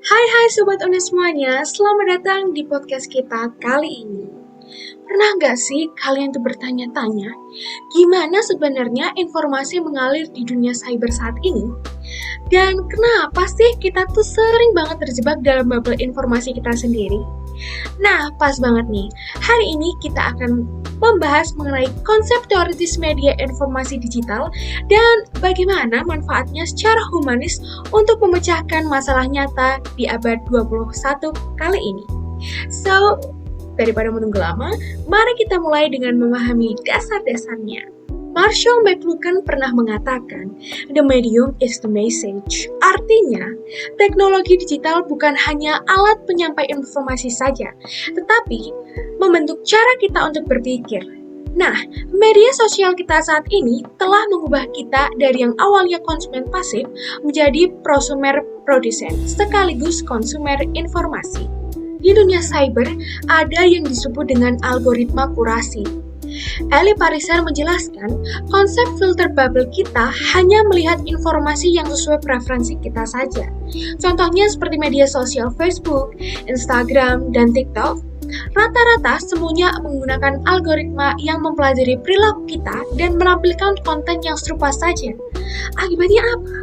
Hai Sobat Unes semuanya, selamat datang di podcast kita kali ini. Pernah nggak sih kalian tuh bertanya-tanya, gimana sebenarnya informasi mengalir di dunia cyber saat ini? Dan kenapa sih kita tuh sering banget terjebak dalam bubble informasi kita sendiri? Nah, pas banget nih. Hari ini kita akan membahas mengenai konsep teoritis media informasi digital dan bagaimana manfaatnya secara humanis untuk memecahkan masalah nyata di abad 21 kali ini. So, daripada menunggu lama, mari kita mulai dengan memahami dasar-dasarnya. Marshall McLuhan pernah mengatakan, "The medium is the message." Artinya, teknologi digital bukan hanya alat penyampai informasi saja, tetapi membentuk cara kita untuk berpikir. Nah, media sosial kita saat ini telah mengubah kita dari yang awalnya konsumen pasif menjadi prosumer produsen, sekaligus konsumer informasi. Di dunia cyber, ada yang disebut dengan algoritma kurasi. Eli Pariser menjelaskan, konsep filter bubble kita hanya melihat informasi yang sesuai preferensi kita saja. Contohnya seperti media sosial Facebook, Instagram, dan TikTok. Rata-rata semuanya menggunakan algoritma yang mempelajari perilaku kita dan menampilkan konten yang serupa saja. Akibatnya apa?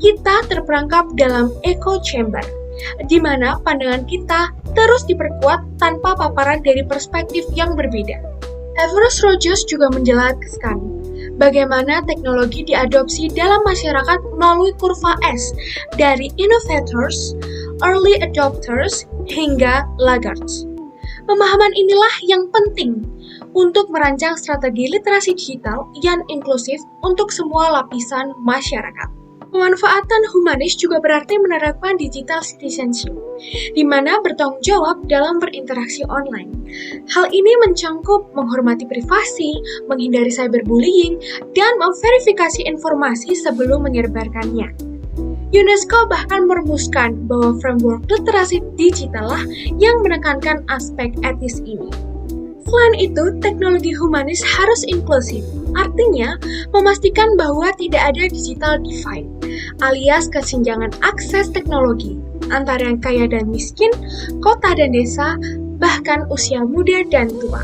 Kita terperangkap dalam echo chamber, di mana pandangan kita terus diperkuat tanpa paparan dari perspektif yang berbeda. Everest Rogers juga menjelaskan bagaimana teknologi diadopsi dalam masyarakat melalui kurva S dari innovators, early adopters, hingga laggards. Pemahaman inilah yang penting untuk merancang strategi literasi digital yang inklusif untuk semua lapisan masyarakat. Pemanfaatan humanis juga berarti menerapkan digital citizenship, di mana bertanggung jawab dalam berinteraksi online. Hal ini mencangkup menghormati privasi, menghindari cyberbullying, dan memverifikasi informasi sebelum menyebarkannya. UNESCO bahkan merumuskan bahwa framework literasi digital lah yang menekankan aspek etis ini. Selain itu, teknologi humanis harus inklusif, artinya memastikan bahwa tidak ada digital divide, alias kesenjangan akses teknologi antara yang kaya dan miskin, kota dan desa, bahkan usia muda dan tua.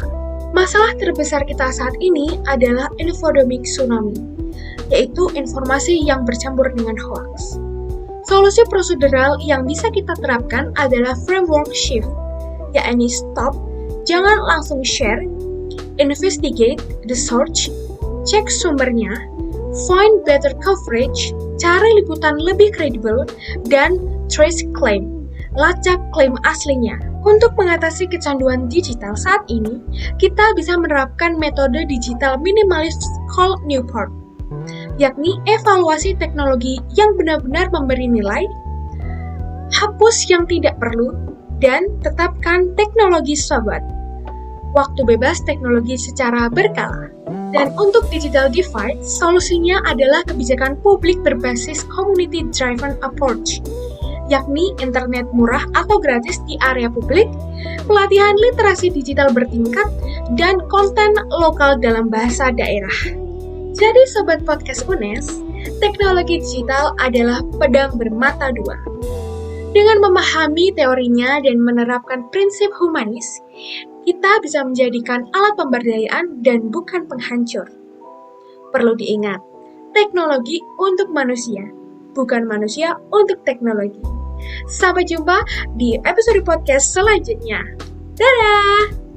Masalah terbesar kita saat ini adalah infodemic tsunami, yaitu informasi yang bercampur dengan hoax. Solusi prosedural yang bisa kita terapkan adalah framework shift, yakni stop, jangan langsung share, investigate the source, cek sumbernya, find better coverage, cari liputan lebih kredibel, dan trace claim, lacak klaim aslinya. Untuk mengatasi kecanduan digital saat ini, kita bisa menerapkan metode digital minimalist called Newport, yakni evaluasi teknologi yang benar-benar memberi nilai, hapus yang tidak perlu, dan tetapkan teknologi sobat. Waktu bebas teknologi secara berkala. Dan untuk digital divide, solusinya adalah kebijakan publik berbasis community-driven approach, yakni internet murah atau gratis di area publik, pelatihan literasi digital bertingkat, dan konten lokal dalam bahasa daerah. Jadi Sobat Podcast UNES, teknologi digital adalah pedang bermata dua. Dengan memahami teorinya dan menerapkan prinsip humanis, kita bisa menjadikan alat pemberdayaan dan bukan penghancur. Perlu diingat, teknologi untuk manusia, bukan manusia untuk teknologi. Sampai jumpa di episode podcast selanjutnya. Dadah!